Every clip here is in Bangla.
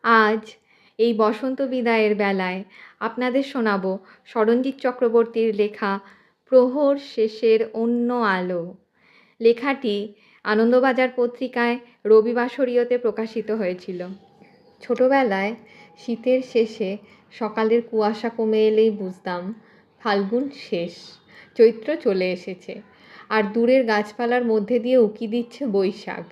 আজ এই বসন্ত বিদায়ের বেলায় আপনাদের শোনাব স্মরণজিৎ চক্রবর্তীর লেখা প্রহর শেষের অন্য আলো। লেখাটি আনন্দবাজার পত্রিকায় রবিবাসরীয়তে প্রকাশিত হয়েছিল। ছোটবেলায় শীতের শেষে সকালের কুয়াশা কমে এলেই বুঝতাম ফাল্গুন শেষ, চৈত্র চলে এসেছে, আর দূরের গাছপালার মধ্যে দিয়ে উকি দিচ্ছে বৈশাখ।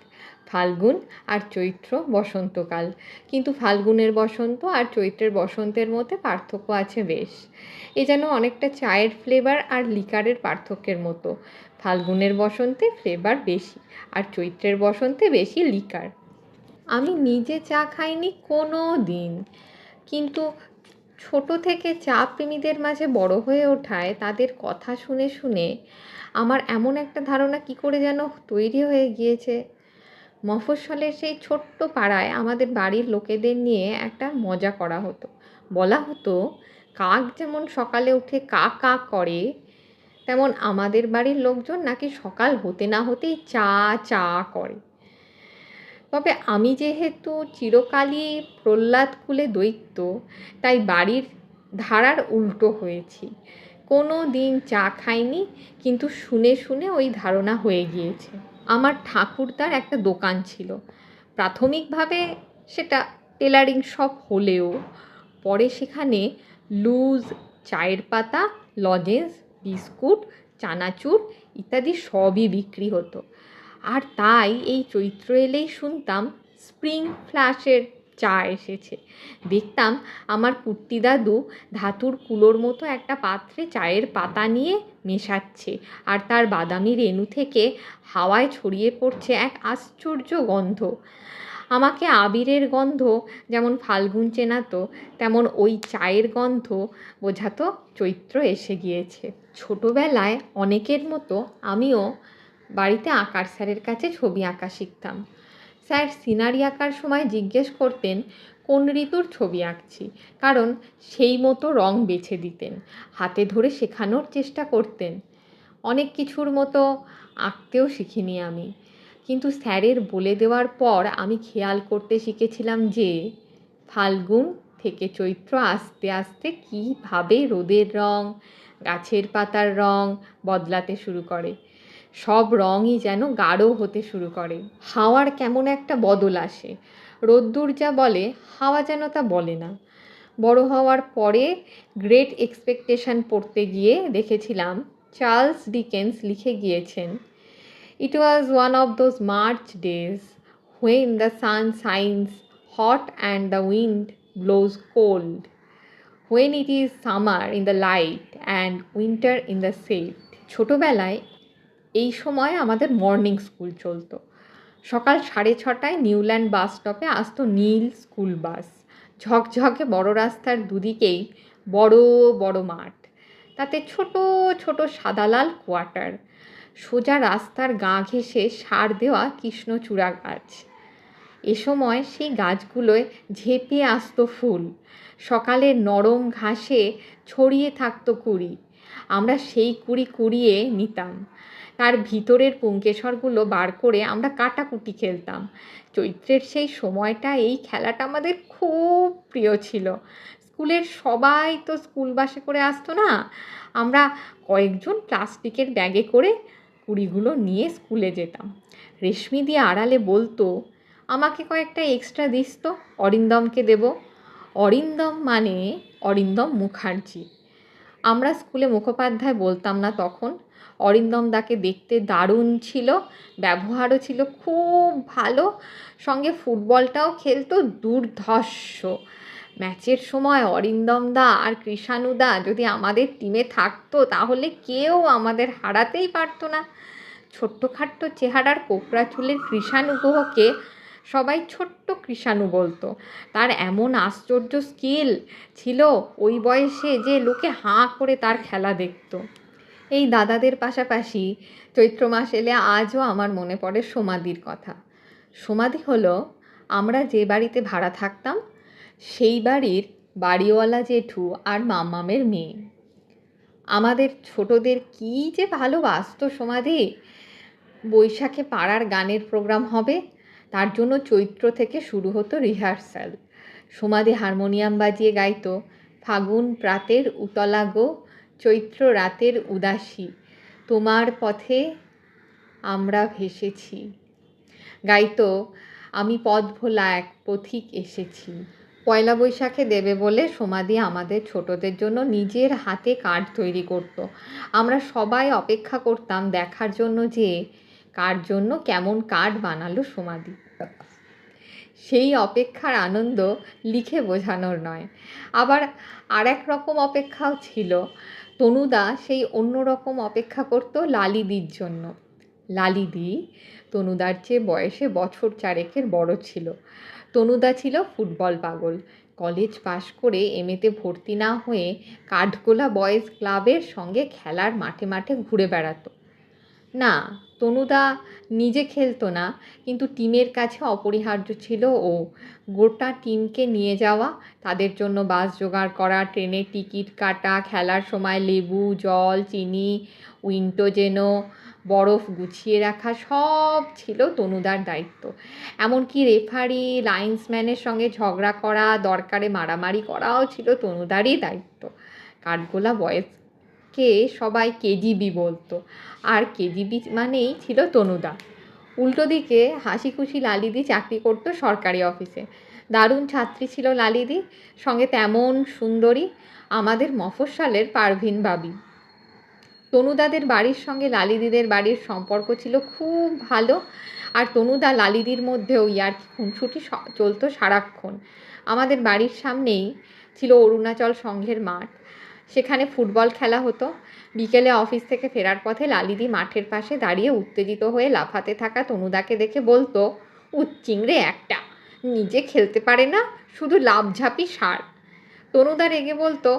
ফাল্গুন আর চৈত্র বসন্তকাল, কিন্তু ফাল্গুনের বসন্ত আর চৈত্রের বসন্তের মধ্যে পার্থক্য আছে বেশ। এ যেন অনেকটা চায়ের ফ্লেভার আর লিকারের পার্থক্যের মতো। ফাল্গুনের বসন্তে ফ্লেভার বেশি, আর চৈত্রের বসন্তে বেশি লিকার। আমি নিজে চা খাইনি কোনো দিন, কিন্তু ছোট থেকে চা প্রেমীদের মাঝে বড় হয়ে ওঠায় তাদের কথা শুনে শুনে আমার এমন একটা ধারণা কী করে যেন তৈরি হয়ে গিয়েছে। মফস্বলের সেই ছোট্ট পাড়ায় আমাদের বাড়ির লোকেদের নিয়ে একটা মজা করা হতো। বলা হতো, কাক যেমন সকালে উঠে কা কা করে, তেমন আমাদের বাড়ির লোকজন নাকি সকাল হতে না হতেই চা চা করে। তবে আমি যেহেতু চিরকালই প্রহ্লাদ কুলে দৈত্য, তাই বাড়ির ধারার উল্টো হয়েছি। কোনো দিন চা খাইনি, কিন্তু শুনে শুনে ওই ধারণা হয়ে গিয়েছে। আমার ঠাকুরদার একটা দোকান ছিল। প্রাথমিকভাবে সেটা টেলারিং শপ হলেও পরে সেখানে লুজ, চায়ের পাতা, লজেন্স, বিস্কুট, চানাচুর ইত্যাদি সবই বিক্রি হতো। আর তাই এই চৈত্র এলেই শুনতাম স্প্রিং ফ্ল্যাশের চা এসেছে। দেখতাম আমার কুট্টি দাদু ধাতুর কুলোর মতো একটা পাত্রে চায়ের পাতা নিয়ে মেশাচ্ছে, আর তার বাদামি রেণু থেকে হাওয়ায় ছড়িয়ে পড়ছে এক আশ্চর্য গন্ধ। আমাকে আবিরের গন্ধ যেমন ফাল্গুন চেনাতো, তেমন ওই চায়ের গন্ধ বোঝাতো চৈত্র এসে গিয়েছে। ছোটোবেলায় অনেকের মতো আমিও বাড়িতে আঁকার স্যারের কাছে ছবি আঁকা শিখতাম। স্যার সিনারি আঁকার সময় জিজ্ঞেস করতেন কোন ঋতুর ছবি আঁকছি, কারণ সেই মতো রং বেছে দিতেন। হাতে ধরে শেখানোর চেষ্টা করতেন। অনেক কিছুর মতো আঁকতেও শিখিনি আমি, কিন্তু স্যারের বলে দেওয়ার পর আমি খেয়াল করতে শিখেছিলাম যে ফাল্গুন থেকে চৈত্র আস্তে আস্তে কীভাবে রোদের রং, গাছের পাতার রং বদলাতে শুরু করে। সব রঙই যেন গাঢ় হতে শুরু করে। হাওয়ার কেমন একটা বদল আসে। রোদ্দুর যা বলে, হাওয়া যেন তা বলে না। বড় হওয়ার পরে গ্রেট এক্সপেকটেশন পড়তে গিয়ে দেখেছিলাম চার্লস ডিকেন্স লিখে গিয়েছেন, "It was one of those March days when the sun shines hot and the wind blows cold, when it is summer in the light and winter in the shade." ছোটবেলায় এই সময় আমাদের মর্নিং স্কুল চলতো। সকাল 6:30টায় নিউল্যান্ড বাস স্টপে আসতো নীল স্কুল বাস। ঝকঝকে বড় রাস্তার দুদিকেই বড় বড় মাঠ, তাতে ছোট ছোট সাদা লাল কোয়ার্টার, সোজা রাস্তার গা ঘেঁষে সার দেওয়া কৃষ্ণচূড়া গাছ। এ সময় সেই গাছগুলোয় ঝেঁপে আসতো ফুল। সকালের নরম ঘাসে ছড়িয়ে থাকতো কুঁড়ি। আমরা সেই কুঁড়ি কুড়িয়ে নিতাম। তার ভিতরের পুংকেশরগুলো বার করে আমরা কাটাকুটি খেলতাম। চৈত্রের সেই সময়টা, এই খেলাটা আমাদের খুব প্রিয় ছিল। স্কুলের সবাই তো স্কুল বাসে করে আসতো না, আমরা কয়েকজন প্লাস্টিকের ব্যাগে করে কুড়িগুলো নিয়ে স্কুলে যেতাম। রেশমি দিয়ে আড়ালে বলতো, আমাকে কয়েকটা এক্সট্রা দিস তো, অরিন্দমকে দেব। অরিন্দম মানে অরিন্দম মুখার্জি। আমরা স্কুলে মুখোপাধ্যায় বলতাম না তখন। অরিন্দম দাকে দেখতে দারুণ ছিল, ব্যবহারও ছিল খুব ভালো, সঙ্গে ফুটবলটাও খেলতো দুর্ধর্ষ। ম্যাচের সময় অরিন্দম দা আর কৃষাণু দা যদি আমাদের টিমে থাকতো, তাহলে কেউ আমাদের হারাতেই পারতো না। ছোট্টখাট্ট চেহারার কোকড়া চুলের কৃষাণু গুহকে সবাই ছোট্ট কৃষাণু বলতো। তার এমন আশ্চর্য স্কিল ছিল ওই বয়সে যে লোকে হাঁ করে তার খেলা দেখতো। এই দাদাদের পাশাপাশি চৈত্র মাস এলে আজও আমার মনে পড়ে সমাধির কথা। সমাধি হলো আমরা যে বাড়িতে ভাড়া থাকতাম সেই বাড়ির বাড়িওয়ালা জেঠু আর মামামের মেয়ে। আমাদের ছোটদের কী যে ভালোবাসতো সমাধি। বৈশাখে পাড়ার গানের প্রোগ্রাম হবে, তার জন্য চৈত্র থেকে শুরু হতো রিহার্সাল। সমাধি হারমোনিয়াম বাজিয়ে গাইতো, ফাগুন প্রাতের উতলা গো, চৈত্র রাতের উদাসী, তোমার পথে আমরা ভেসেছি। গাইতো, আমি পথ ভোলা এক পথিক এসেছি। পয়লা বৈশাখে দেবে বলে সমাধি আমাদের ছোটদের জন্য নিজের হাতে কার্ড তৈরি করত। আমরা সবাই অপেক্ষা করতাম দেখার জন্য যে কার জন্য কেমন কার্ড বানালো সমাধি। সেই অপেক্ষার আনন্দ লিখে বোঝানোর নয়। আবার আর এক রকম অপেক্ষাও ছিল। তনুদা সেই অন্য রকম অপেক্ষা করত লালিদির জন্য। লালিদি তনুদার চেয়ে বয়সে বছর 4 বড় ছিল। তনুদা ছিল ফুটবল পাগল। কলেজ পাশ করে এমএতে ভর্তি না হয়ে কাঠগোলা বয়েজ ক্লাবের সঙ্গে খেলার মাঠে মাঠে ঘুরে বেড়াতো। না, তনুদা নিজে খেলতো না, কিন্তু টিমের কাছে অপরিহার্য ছিল ও। গোটা টিমকে নিয়ে যাওয়া, তাদের জন্য বাস জোগাড় করা, ট্রেনের টিকিট কাটা, খেলার সময় লেবু, জল, চিনি, উইন্টোজেনো, বরফ গুছিয়ে রাখা, সব ছিল তনুদার দায়িত্ব। এমনকি রেফারি, লাইন্সম্যানের সঙ্গে ঝগড়া করা, দরকারে মারামারি করাও ছিল তনুদারই দায়িত্ব। কাঠগোলা বয়েজকে সবাই কেজিবি বলতো, আর কেজিবি মানেই ছিল তনুদা। উল্টো দিকে হাসি খুশি লালিদি চাকরি করতো সরকারি অফিসে। দারুণ ছাত্রী ছিল লালিদি, সঙ্গে তেমন সুন্দরী, আমাদের মফস্বলের পারভিন বাবি। তনুদাদের বাড়ির সঙ্গে লালিদিদের বাড়ির সম্পর্ক ছিল খুব ভালো, আর তনুদা লালিদির মধ্যেও ইয়ার্কি খুনসুটি চলতো সারাক্ষণ। আমাদের বাড়ির সামনেই ছিল অরুণাচল সংঘের মাঠ, সেখানে ফুটবল খেলা হতো। বিকেলে অফিস থেকে ফেরার পথে লালিদি মাঠের পাশে দাঁড়িয়ে উত্তেজিত হয়ে লাফাতে থাকা তনুদাকে দেখে বলতো, উচ্চিংড়ে একটা, নিজে খেলতে পারে না, শুধু লাফঝাপি সার। তনুদা রেগে বলতো,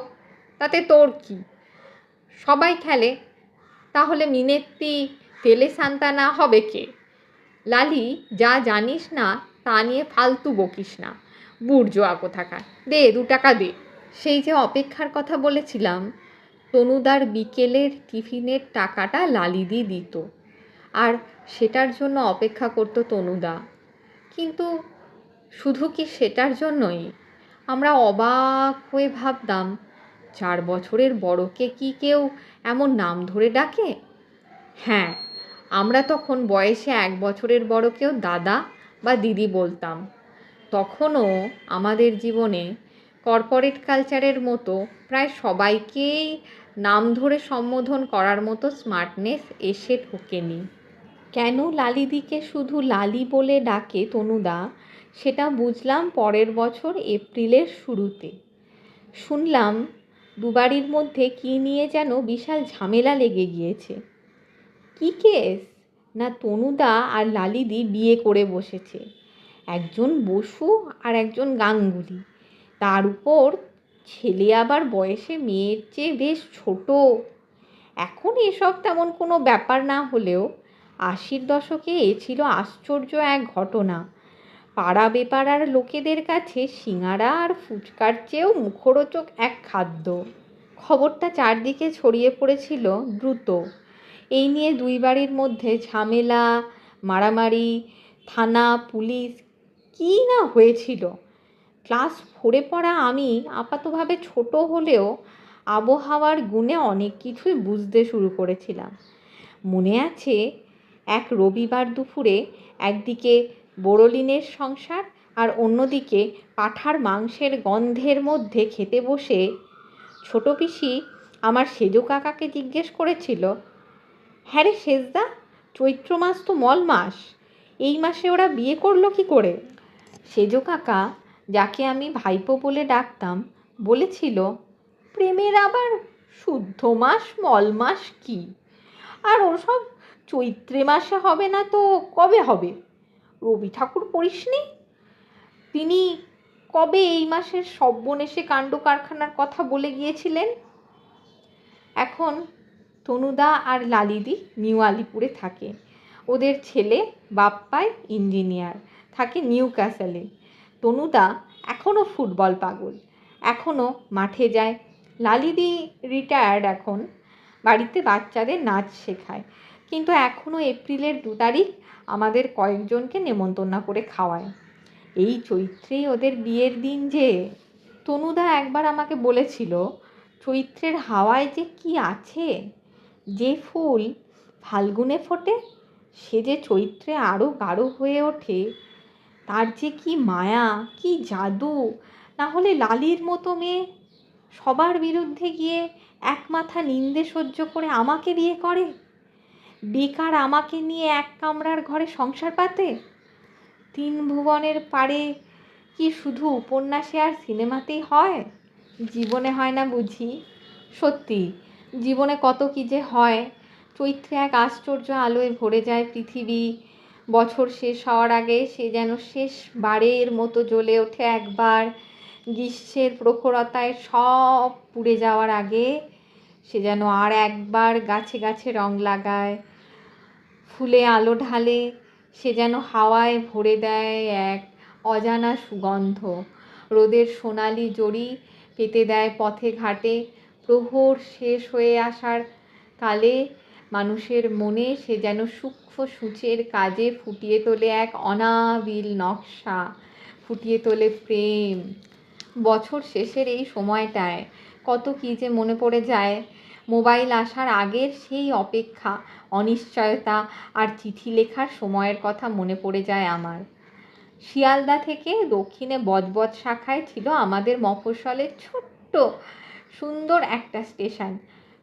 তাতে তোর কি, সবাই খেলে, তাহলে মিনেত্তি তেলে সান্তানা হবে কে? লালি, যা জানিস না তা নিয়ে ফালতু বকিস না, বুড়জোয়া কোথাকার, দে 2 টাকা দে। সেই যে অপেক্ষার কথা বলেছিলাম, তনুদার বিকেলের টিফিনের টাকাটা লালিদি দিত, আর সেটার জন্য অপেক্ষা করতো তনুদা। কিন্তু শুধু কি সেটার জন্যই? আমরা অবাক হয়ে ভাবতাম, 4 বছরের বড়কে কি কেউ এমন নাম ধরে ডাকে? হ্যাঁ, আমরা তখন বয়সে 1 বছরের বড়কেও দাদা বা দিদি বলতাম। তখনও আমাদের জীবনে কর্পোরেট কালচারের মতো প্রায় সবাইকেই নাম ধরে সম্বোধন করার মতো স্মার্টনেস এসে ঢোকেনি। কেন লালিদিকে শুধু লালি বলে ডাকে তনুদা, সেটা বুঝলাম পরের বছর এপ্রিলের শুরুতে। শুনলাম দুবাড়ির মধ্যে কী নিয়ে যেন বিশাল ঝামেলা লেগে গিয়েছে। কী কেস? না, তনুদা আর লালিদি বিয়ে করে বসেছে। একজন বসু আর একজন গাঙ্গুলি, তার উপর ছেলে আবার বয়সে মেয়ের চেয়ে বেশ ছোট। এখন এসব তেমন কোনো ব্যাপার না হলেও 80-র দশকে এ ছিল আশ্চর্য এক ঘটনা। পাড়া বেপাড়ার লোকেদের কাছে সিঙাড়া আর ফুচকার চেয়েও মুখরোচক এক খাদ্য। খবরটা চারদিকে ছড়িয়ে পড়েছিল দ্রুত। এই নিয়ে 2 বাড়ির মধ্যে ঝামেলা, মারামারি, থানা, পুলিশ, কী না হয়েছিল। ক্লাস 4-এ পড়া আমি আপাতভাবে ছোট হলেও আবহাওয়ার গুণে অনেক কিছুই বুঝতে শুরু করেছিলাম। মনে আছে, এক রবিবার দুপুরে একদিকে বোরোলিনের সংসার আর অন্যদিকে পাঁঠার মাংসের গন্ধের মধ্যে খেতে বসে ছোট পিসি আমার সেজো কাকাকে জিজ্ঞেস করেছিল, হ্যাঁ রে সেজদা, চৈত্র মাস তো মল মাস, এই মাসে ওরা বিয়ে করলো কি করে? সেজো কাকা, যাকে আমি ভাইপো বলে ডাকতাম, বলেছিল, প্রেমের আবার শুদ্ধ মাস মল মাস কি, আর ওসব চৈত্রে মাসে হবে না তো কবে হবে? রবি ঠাকুর পড়িসনি? তিনি কবে এই মাসের সর্বনেশে কাণ্ড কারখানার কথা বলে গিয়েছিলেন। এখন তনুদা আর লালিদি নিউ আলিপুরে থাকে। ওদের ছেলে বাপ্পাই ইঞ্জিনিয়ার, থাকে নিউ ক্যাসেলে। তনুদা এখনও ফুটবল পাগল, এখনও মাঠে যায়। লালিদি রিটায়ার্ড এখন, বাড়িতে বাচ্চাদের নাচ শেখায়, কিন্তু এখনও এপ্রিলের 2 তারিখ আমাদের কয়েকজনকে নেমন্তন্ন করে খাওয়ায়। এই চৈত্রেই ওদের বিয়ের দিন যে। তনুদা একবার আমাকে বলেছিল, চৈত্রের হাওয়ায় যে কি আছে, যে ফুল ফাল্গুনে ফোটে সে যে চৈত্রে আরও গাঢ় হয়ে ওঠে, তার যে কি মায়া, কি জাদু। না হলে লালির মতো মেয়ে সবার বিরুদ্ধে গিয়ে এক মাথা নিন্দে সহ্য করে আমাকে বিয়ে করে, বেকার আমাকে নিয়ে এক কামরার ঘরে সংসার পাতে। তিন ভুবনের পারে কি শুধু উপন্যাসে আর সিনেমাতেই হয়? জীবনে হয় না বুঝি? সত্যি জীবনে কত কি যে হয়। চৈত্রে এক আশ্চর্য আলোয় ভরে যায় পৃথিবী। বছর শেষ হওয়ার আগে সে যেন শেষবারের মতো জ্বলে ওঠে একবার। গ্রীষ্মের প্রখরতায় সব পুড়ে যাওয়ার আগে সে যেন আর একবার গাছে গাছে রং লাগায়, ফুলে আলো ঢালে। সে যেন হাওয়ায় ভরে দেয় এক অজানা সুগন্ধ, রোদের সোনালি জড়ি পেতে দেয় পথে ঘাটে। প্রহর শেষ হয়ে আসার কালে মানুষের মনে সে যেন সূক্ষ্ম সূচের কাজে ফুটিয়ে তোলে এক অনাবিল নকশা, ফুটিয়ে তোলে প্রেম। বছর শেষের এই সময়টায় কত কী যে মনে পড়ে যায়। মোবাইল আসার আগের সেই অপেক্ষা, অনিশ্চয়তা আর চিঠি লেখার সময়ের কথা মনে পড়ে যায় আমার। শিয়ালদা থেকে দক্ষিণে বজবজ শাখায় ছিল আমাদের মফস্বলের ছোট্ট সুন্দর একটা স্টেশন।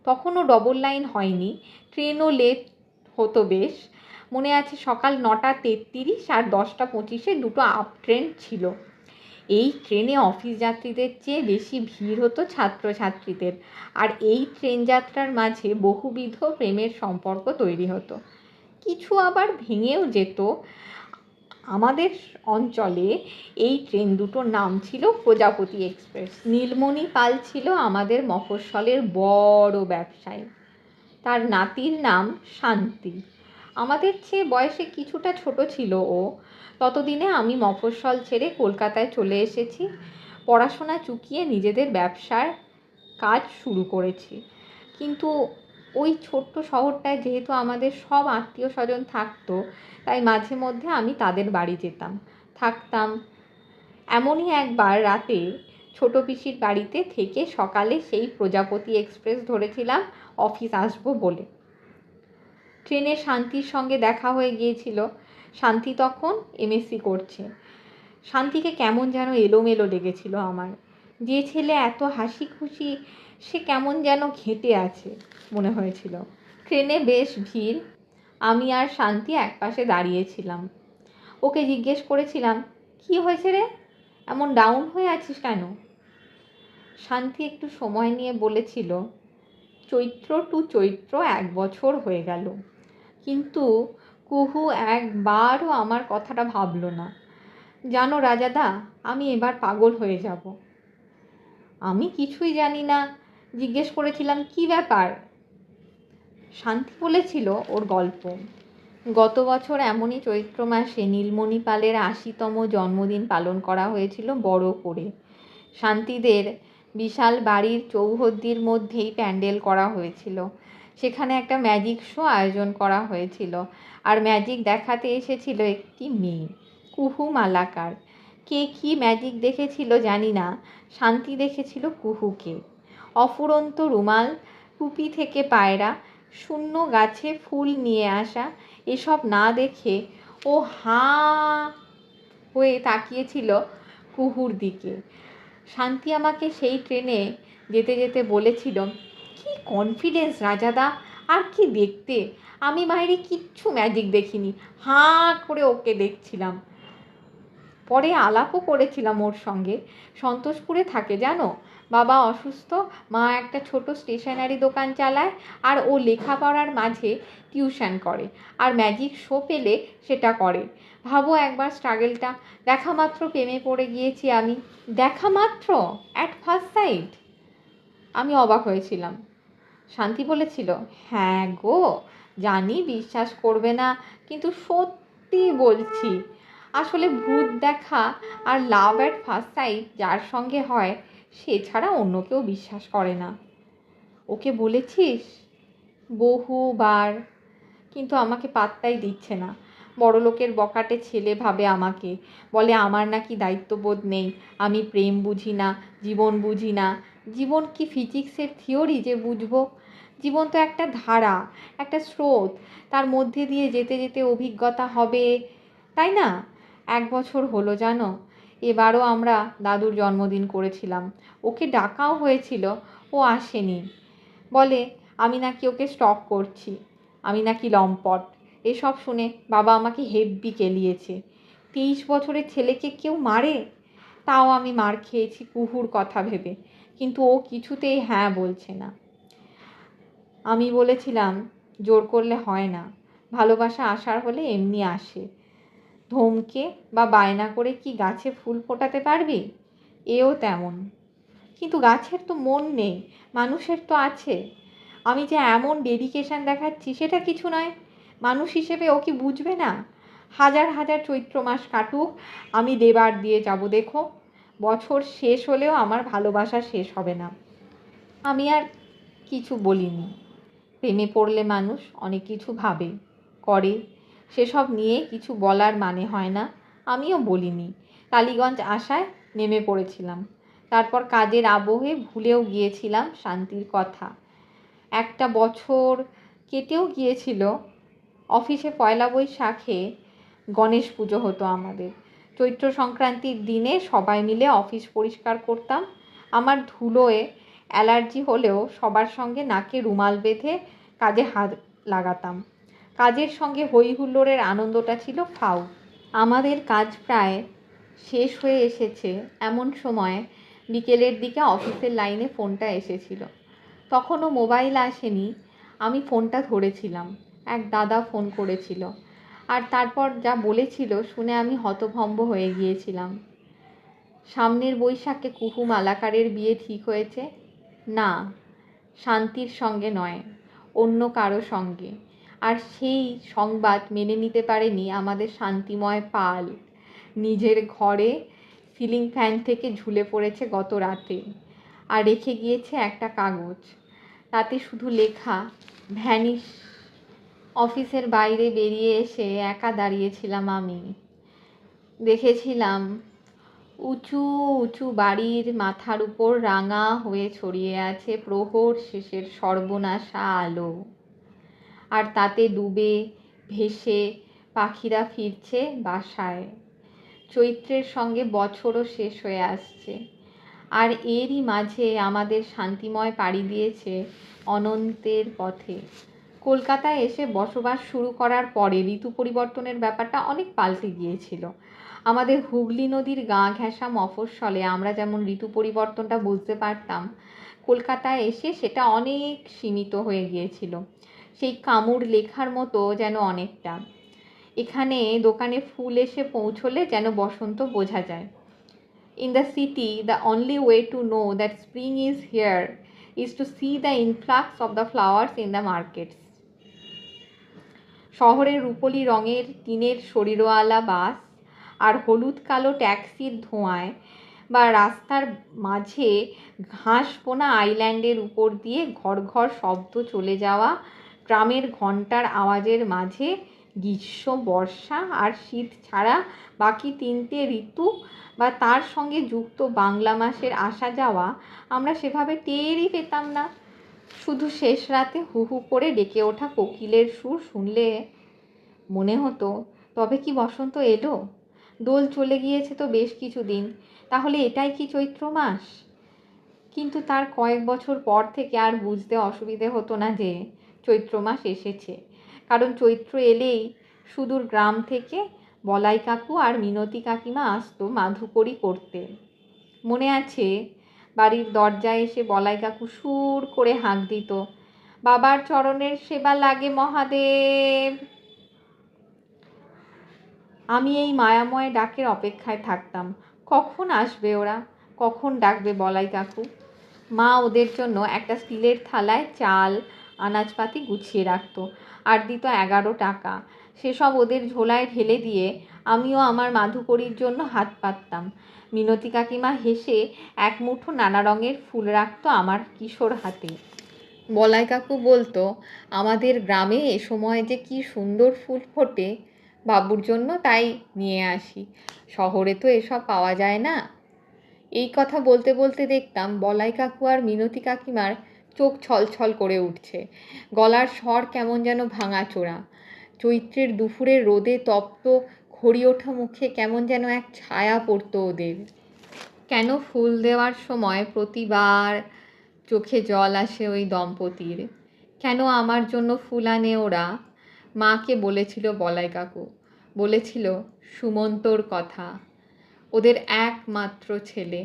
তখনও ডবল লাইন হয়নি, ট্রেনও লেট হতো বেশ। মনে আছে সকাল 9:33 আর 10:25 দুটো আপ ট্রেন ছিল। এই ট্রেনে অফিস যাত্রীদের চেয়ে বেশি ভিড় হতো ছাত্রছাত্রীদের, আর এই ট্রেন যাত্রার মাঝে বহুবিধ প্রেমের সম্পর্ক তৈরি হতো, কিছু আবার ভেঙেও যেত। আমাদের অঞ্চলে এই ট্রেন দুটোর নাম ছিল প্রজাপতি এক্সপ্রেস। নীলমণি পাল ছিল আমাদের মফস্বলের বড় ব্যবসায়ী, তার নাতির নাম শান্তি। আমাদের চেয়ে বয়সে কিছুটা ছোট ছিল ও। ততদিনে আমি মফস্বল ছেড়ে কলকাতায় চলে এসেছি, পড়াশোনা চুকিয়ে নিজেদের ব্যবসার কাজ শুরু করেছি। কিন্তু ওই ছোট্ট শহরটায় যেহেতু আমাদের সব আত্মীয় স্বজন থাকতো, তাই মাঝে মধ্যে আমি তাদের বাড়ি যেতাম, থাকতাম। এমনই একবার রাতে ছোটো পিসির বাড়িতে থেকে সকালে সেই প্রজাপতি এক্সপ্রেস ধরেছিলাম অফিস আসবো বলে। ট্রেনে শান্তির সঙ্গে দেখা হয়ে গিয়েছিল। শান্তি তখন এমএসসি করছে। শান্তিকে কেমন যেন এলোমেলো লেগেছিল আমার। যে ছেলে এত হাসি খুশি, সে কেমন যেন ঘেঁটে আছে মনে হয়েছিল। ট্রেনে বেশ ভিড়। আমি আর শান্তি একপাশে দাঁড়িয়েছিলাম। ওকে জিজ্ঞেস করেছিলাম, কি হয়েছে রে, এমন ডাউন হয়ে আছিস কেন? শান্তি একটু সময় নিয়ে বলেছিল, চৈত্র টু চৈত্র 1 বছর হয়ে গেল, কিন্তু কুহু একবারও আমার কথাটা ভাবল না। জানো রাজাদা, আমি এবার পাগল হয়ে যাব। আমি কিছুই জানি না, জিজ্ঞেস করেছিলাম কি ব্যাপার। শান্তি বলেছিল ওর গল্প। গত বছর এমনই চৈত্র মাসে নীলমণি পালের 80তম জন্মদিন পালন করা হয়েছিল বড় করে। শান্তিদের বিশাল বাড়ির চৌহদ্দির মধ্যেই প্যান্ডেল করা হয়েছিল। সেখানে একটা ম্যাজিক শো আয়োজন করা হয়েছিল, আর ম্যাজিক দেখাতে এসেছিল একটি মেয়ে, কুহু মালাকার। কে কি ম্যাজিক দেখেছিল জানি না, শান্তি দেখেছিল কুহুকে। অফুরন্ত রুমাল, টুপি থেকে পায়রা, শূন্য গাছে ফুল নিয়ে আসা, এসব না দেখে ও হাঁ হয়ে তাকিয়েছিল কুহুর দিকে। শান্তি আমাকে সেই ট্রেনে যেতে যেতে বলেছিল, কি কনফিডেন্স রাজাদা, আর কি দেখতে, আমি বাইরে কিচ্ছু ম্যাজিক দেখিনি, হাঁ করে ওকে দেখছিলাম। পরে আলাপও করেছিলাম ওর সঙ্গে। সন্তোষপুরে থাকে জানো, বাবা অসুস্থ, মা একটা ছোট স্টেশনারি দোকান চালায়, আর ও লেখাপড়ার মাঝে টিউশন করে, আর ম্যাজিক শো পেলে সেটা করে। ভাবো একবার স্ট্রাগলটা। দেখা মাত্র প্রেমে পড়ে গিয়েছি আমি। দেখা মাত্র, অ্যাট ফার্স্ট সাইট। আমি অবাক হয়েছিলাম। শান্তি বলেছিল, হ্যাঁ গো, জানি বিশ্বাস করবে না, কিন্তু সত্যি বলছি। আসলে ভূত দেখা আর লাভ অ্যাট ফার্স্ট সাইট যার সঙ্গে হয়, সে ছাড়া অন্য কেউ বিশ্বাস করে না। ওকে বলেছিস? বহুবার, কিন্তু আমাকে পাত্তাই দিচ্ছে না। বড়লোকের বখাটে ছেলে ভাবে আমাকে, বলে আমার নাকি দায়িত্ববোধ নেই, আমি প্রেম বুঝি না, জীবন বুঝি না। জীবন কি ফিজিক্সের থিওরি যে বুঝবো? জীবন তো একটা ধারা, একটা স্রোত, তার মধ্যে দিয়ে যেতে যেতে অভিজ্ঞতা হবে, তাই না? 1 বছর হলো জানো, এবারও আমরা দাদুর জন্মদিন করেছিলাম, ওকে ডাকাও হয়েছিল, ও আসেনি। বলে আমি নাকি ওকে স্টক করছি, আমি নাকি লম্পট। এসব শুনে বাবা আমাকে হেব্বি কেলিয়েছে। 23 বছরের ছেলেকে কেউ মারে? তাও আমি মার খেয়েছি কুহুর কথা ভেবে, কিন্তু ও কিছুতেই হ্যাঁ বলছে না। আমি বলেছিলাম জোর করলে হয় না, ভালোবাসা আসার হলে এমনি আসে, ধমকে বা বায়না করে কি গাছে ফুল ফোটাতে পারবি? এও তেমন। কিন্তু গাছের তো মন নেই, মানুষের তো আছে। আমি যে এমন ডেডিকেশন দেখাচ্ছি সেটা কিছু নয়, মানুষ হিসেবে ও কি বুঝবে না? হাজার হাজার চৈত্র মাস কাটুক, আমি দেবার দিয়ে যাব, দেখো বছর শেষ হলেও আমার ভালোবাসা শেষ হবে না। আমি আর কিছু বলিনি। প্রেমে পড়লে মানুষ অনেক কিছু ভাবে, করে, সেসব নিয়ে কিছু বলার মানে হয় না। আমিও বলিনি। টালিগঞ্জ আসায় নেমে পড়েছিলাম, তারপর কাজের আবহে ভুলেও গিয়েছিলাম শান্তির কথা। 1 বছর কেটেও গিয়েছিল। অফিসে পয়লা বৈশাখে গণেশ পুজো হতো আমাদের। চৈত্র সংক্রান্তির দিনে সবাই মিলে অফিস পরিষ্কার করতাম। আমার ধুলোয় অ্যালার্জি হলেও সবার সঙ্গে নাকে রুমাল বেঁধে কাজে হাত লাগাতাম। কাজের সঙ্গে হই হুল্লোড়ের আনন্দটা ছিল ফাউ। আমাদের কাজ প্রায় শেষ হয়ে এসেছে এমন সময় বিকেলের দিকে অফিসের লাইনে ফোনটা এসেছিল। তখনও মোবাইল আসেনি, আমি ফোনটা ধরেছিলাম। এক দাদা ফোন করেছিল, আর তারপর যা বলেছিল শুনে আমি হতভম্ব হয়ে গিয়েছিলাম। সামনের বৈশাখে কুহু মালাকারের বিয়ে ঠিক হয়েছে। না, শান্তির সঙ্গে নয়, অন্য কারো সঙ্গে। আর সেই সংবাদ মেনে নিতে পারেনি আমাদের শান্তিময় পাল। নিজের ঘরে সিলিং ফ্যান থেকে ঝুলে পড়েছে গত রাতে, আর রেখে গিয়েছে একটা কাগজ, তাতে শুধু লেখা ভ্যানিশ। অফিসের বাইরে বেরিয়ে এসে একা দাঁড়িয়েছিলাম আমি। দেখেছিলাম উঁচু উঁচু বাড়ির মাথার উপর রাঙা হয়ে ছড়িয়ে আছে প্রহর শেষের সর্বনাশা আলো, আর তাতে ডুবে ভেসে পাখিরা ফিরছে বাসায়। চৈত্রের সঙ্গে বছরও শেষ হয়ে আসছে, আর এরই মাঝে আমাদের শান্তিময় পাড়ি দিয়েছে অনন্তের পথে। কলকাতায় এসে বসবাস শুরু করার পরে ঋতু পরিবর্তনের ব্যাপারটা অনেক পাল্টে গিয়েছিল। আমাদের হুগলি নদীর গা ঘেঁষা মফস্বলে আমরা যেমন ঋতু পরিবর্তনটা বুঝতে পারতাম, কলকাতায় এসে সেটা অনেক সীমিত হয়ে গিয়েছিল, সেই কামুর লেখার মতো যেন অনেকটা। এখানে দোকানে ফুল এসে পৌঁছলে যেন বসন্ত বোঝা যায়। In the city, the only way to know that spring is here is to see the influx of the flowers in the markets. শহরের রূপলি রঙের টিনের শরীরওয়ালা বাস আর হলুদ কালো ট্যাক্সির ধোঁয়ায়, বা রাস্তার মাঝে ঘাস বোনা আইল্যান্ডের উপর দিয়ে ঘর ঘর শব্দ চলে যাওয়া ট্রামের ঘণ্টার আওয়াজের মাঝে গ্রীষ্ম, বর্ষা আর শীত ছাড়া বাকি 3টে ঋতু বা তার সঙ্গে যুক্ত বাংলা মাসের আসা যাওয়া আমরা সেভাবে টেরই পেতাম না। শুধু শেষ রাতে হু হু করে ডেকে ওঠা কোকিলের সুর শুনলে মনে হতো তবে কি বসন্ত এলো? দোল চলে গিয়েছে তো বেশ কিছুদিন, তাহলে এটাই কি চৈত্র মাস? কিন্তু তার কয়েক বছর পর থেকে আর বুঝতে অসুবিধে হতো না যে চৈত্র মাস এসেছে, কারণ চৈত্র এলেই সুদূর গ্রাম থেকে বলাই কাকু আর মিনতি কাকিমা আসতো মাধুকরী করতে। মনে আছে, বাড়ির দরজায় এসে বলাই কাকু সুর করে হাঁক দিত, বাবার চরণের সেবা লাগে মহাদেব। আমি এই মায়াময় ডাকের অপেক্ষায় থাকতাম, কখন আসবে ওরা, কখন ডাকবে বলাই কাকু। মা ওদের জন্য একটা স্টিলের থালায় চাল আনাজপাতি গুছিয়ে রাখত, আর দিত 11 টাকা। সেসব ওদের ঝোলায় ঢেলে দিয়ে আমিও আমার মাধুকরীর জন্য হাত পাততাম। মিনতি কাকিমা হেসে এক মুঠো নানা রঙের ফুল রাখত আমার কিশোর হাতে। বলাই কাকু বলতো আমাদের গ্রামে এ সময় যে কি সুন্দর ফুল ফোটে, বাবুর জন্য তাই নিয়ে আসি, শহরে তো এসব পাওয়া যায় না। এই কথা বলতে বলতে দেখতাম বলাই কাকু আর মিনতি কাকিমার চোখ ছলছল করে উঠছে, গলার স্বর কেমন যেন ভাঙাচোরা। চৈত্রের দুপুরের রোদে তপ্ত খড়ি ওঠা মুখে কেমন যেন এক ছায়া পড়তো ওদের। কেন ফুল দেওয়ার সময় প্রতিবার চোখে জল আসে ওই দম্পতির? কেন আমার জন্য ফুল আনে ওরা? মাকে বলেছিল বলাই কাকু, বলেছিল সুমন্তর কথা। ওদের একমাত্র ছেলে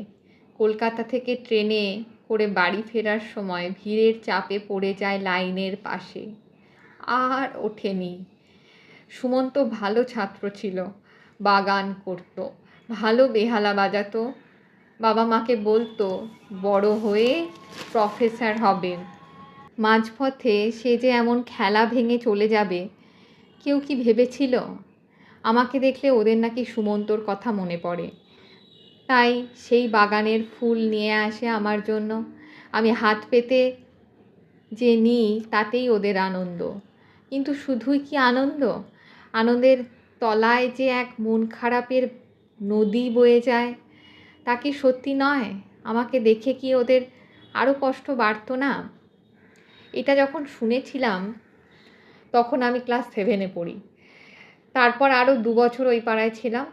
কলকাতা থেকে ট্রেনে করে বাড়ি ফেরার সময় ভিড়ের চাপে পড়ে যায় লাইনের পাশে, আর ওঠেনি। সুমন্ত ভালো ছাত্র ছিল, বাগান করত, ভালো বেহালা বাজাতো। বাবা মাকে বলতো বড় হয়ে প্রফেসর হবে। মাঝপথে সে যে এমন খেলা ভেঙে চলে যাবে কেউ কি ভেবেছিল? আমাকে দেখলে ওদের নাকি সুমন্তর কথা মনে পড়ে, তাই সেই বাগানের ফুল নিয়ে আসে আমার জন্য। আমি হাত পেতে যে নিই তাতেই ওদের আনন্দ। কিন্তু শুধুই কি আনন্দ? আনন্দের তলায় যে এক মন খারাপের নদী বয়ে যায়, তা কি সত্যি নয়? আমাকে দেখে কি ওদের আরও কষ্ট বাড়তো না? এটা যখন শুনেছিলাম তখন আমি ক্লাস 7-এ পড়ি। তারপর আরও 2 বছর ওই পাড়ায় ছিলাম।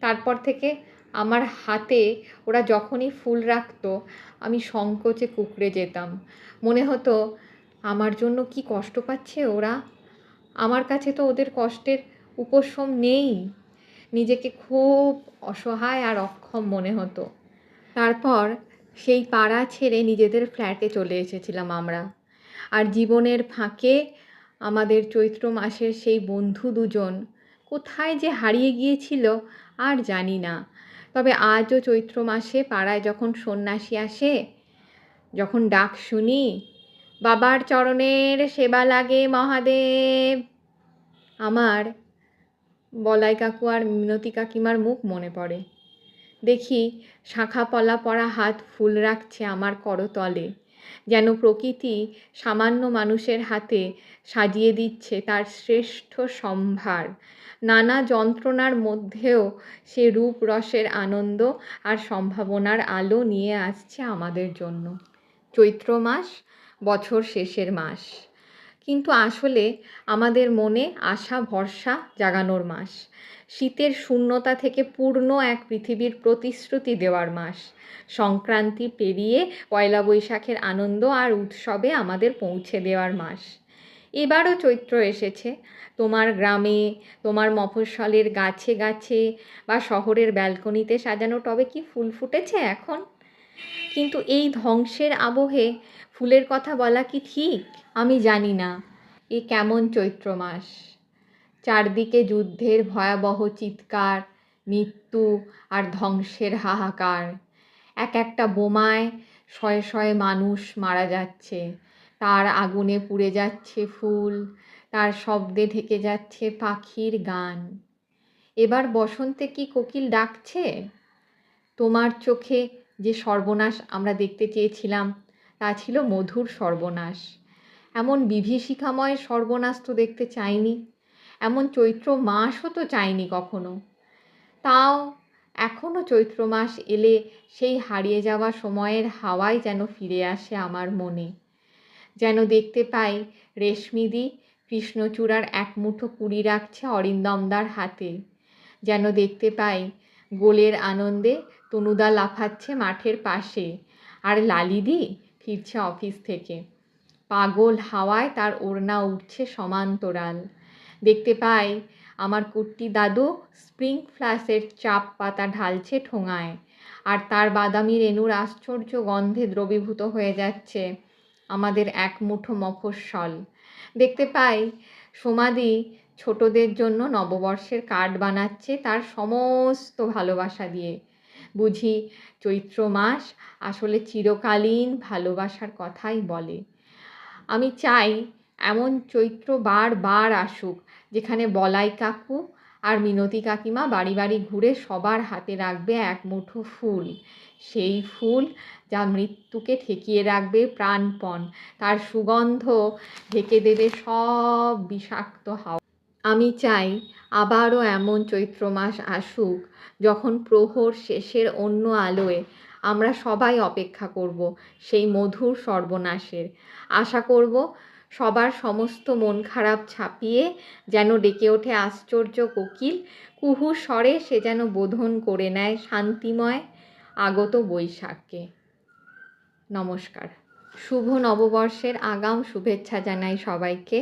তারপর থেকে আমার হাতে ওরা যখনই ফুল রাখতো আমি সংকোচে কুঁকড়ে যেতাম। মনে হতো আমার জন্য কি কষ্ট পাচ্ছে ওরা, আমার কাছে তো ওদের কষ্টের উপশম নেই। নিজেকে খুব অসহায় আর অক্ষম মনে হতো। তারপর সেই পাড়া ছেড়ে নিজেদের ফ্ল্যাটে চলে এসেছিলাম আমরা। আর জীবনের ফাঁকে আমাদের চৈত্র মাসের সেই বন্ধু দুজন কোথায় যে হারিয়ে গিয়েছিল আর জানি না। তবে আজও চৈত্র মাসে পাড়ায় যখন সন্ন্যাসী আসে, যখন ডাক শুনি, বাবার চরণের সেবা লাগে মহাদেব, আমার বলাই কাকু আর মিনতি কাকিমার মুখ মনে পড়ে। দেখি শাঁখা পলা পরা হাত ফুল রাখছে আমার করতলে, যেন প্রকৃতি সামান্য মানুষের হাতে সাজিয়ে দিচ্ছে তার শ্রেষ্ঠ সম্ভার। নানা যন্ত্রণার মধ্যেও সে রূপ রসের আনন্দ আর সম্ভাবনার আলো নিয়ে আসছে আমাদের জন্য। চৈত্র মাস বছর শেষের মাস, কিন্তু আসলে আমাদের মনে আশা ভরসা জাগানোর মাস। শীতের শূন্যতা থেকে পূর্ণ এক পৃথিবীর প্রতিশ্রুতি দেওয়ার মাস। সংক্রান্তি পেরিয়ে পয়লা বৈশাখের আনন্দ আর উৎসবে আমাদের পৌঁছে দেওয়ার মাস। এবারও চৈত্র এসেছে। তোমার গ্রামে, তোমার মফস্বলের গাছে গাছে বা শহরের ব্যালকনিতে সাজানো টবে কি ফুল ফুটেছে এখন? কিন্তু এই ধ্বংসের আবহে ফুলের কথা বলা কি ঠিক? আমি জানি না এ কেমন চৈত্র মাস। চারদিকে যুদ্ধের ভয়াবহ চিৎকার, মৃত্যু আর ধ্বংসের হাহাকার। এক একটা বোমায় শয়ে শয়ে মানুষ মারা যাচ্ছে, তার আগুনে পুড়ে যাচ্ছে ফুল, তার শব্দে ঢেকে যাচ্ছে পাখির গান। এবার বসন্তে কি কোকিল ডাকছে? তোমার চোখে যে সর্বনাশ আমরা দেখতে চেয়েছিলাম তা ছিল মধুর সর্বনাশ। এমন বিভীষিকাময় সর্বনাশ তো দেখতে চাইনি, এমন চৈত্র মাসও তো চাইনি কখনো। তাও এখনও চৈত্র মাস এলে সেই হারিয়ে যাওয়া সময়ের হাওয়াই যেন ফিরে আসে আমার মনে। যেন দেখতে পাই রেশমিদি কৃষ্ণচূড়ার এক মুঠো কুড়ি রাখছে অরিন্দমদার হাতে। যেন দেখতে পাই গোলের আনন্দে তনুদা লাফাচ্ছে মাঠের পাশে, আর লালিদি ফিরছে অফিস থেকে। পাগল হাওয়ায় তার ওড়না উঠছে সমান্তরাল। দেখতে পাই আমার কুট্টি দাদু স্প্রিং ফ্লাসের চাপ পাতা ঢালছে ঠোঙায়, আর তার বাদামি রেণুর আশ্চর্য গন্ধে দ্রবীভূত হয়ে যাচ্ছে আমাদের এক মুঠো মফস্বল। দেখতে পাই সোমাদি ছোটদের জন্য নববর্ষের কার্ড বানাচ্ছে তার সমস্ত ভালোবাসা দিয়ে। বুঝি চৈত্র মাস আসলে চিরকালীন ভালোবাসার কথাই বলে। আমি চাই এমন চৈত্র বার আসুক, যেখানে বলাই কাকু আর মিনতি কাকিমা বাড়ি বাড়ি ঘুরে সবার হাতে রাখবে এক মুঠো ফুল। সেই ফুল যা মৃত্যুকে ঠেকিয়ে রাখবে প্রাণপণ, তার সুগন্ধ ঢেকে দেবে সব বিষাক্ত হাওয়া। আমি চাই আবারও এমন চৈত্র মাস আসুক যখন প্রহর শেষের অন্য আলোয় আমরা সবাই অপেক্ষা করব সেই মধুর সর্বনাশের। আশা করব সবার সমস্ত মন খারাপ ছাপিয়ে যেন ডেকে ওঠে আশ্চর্য কোকিল, কুহু স্বরে সে যেন বোধন করে নেয় শান্তিময় আগত বৈশাখকে। নমস্কার। শুভ নববর্ষের আগাম শুভেচ্ছা জানাই সবাইকে।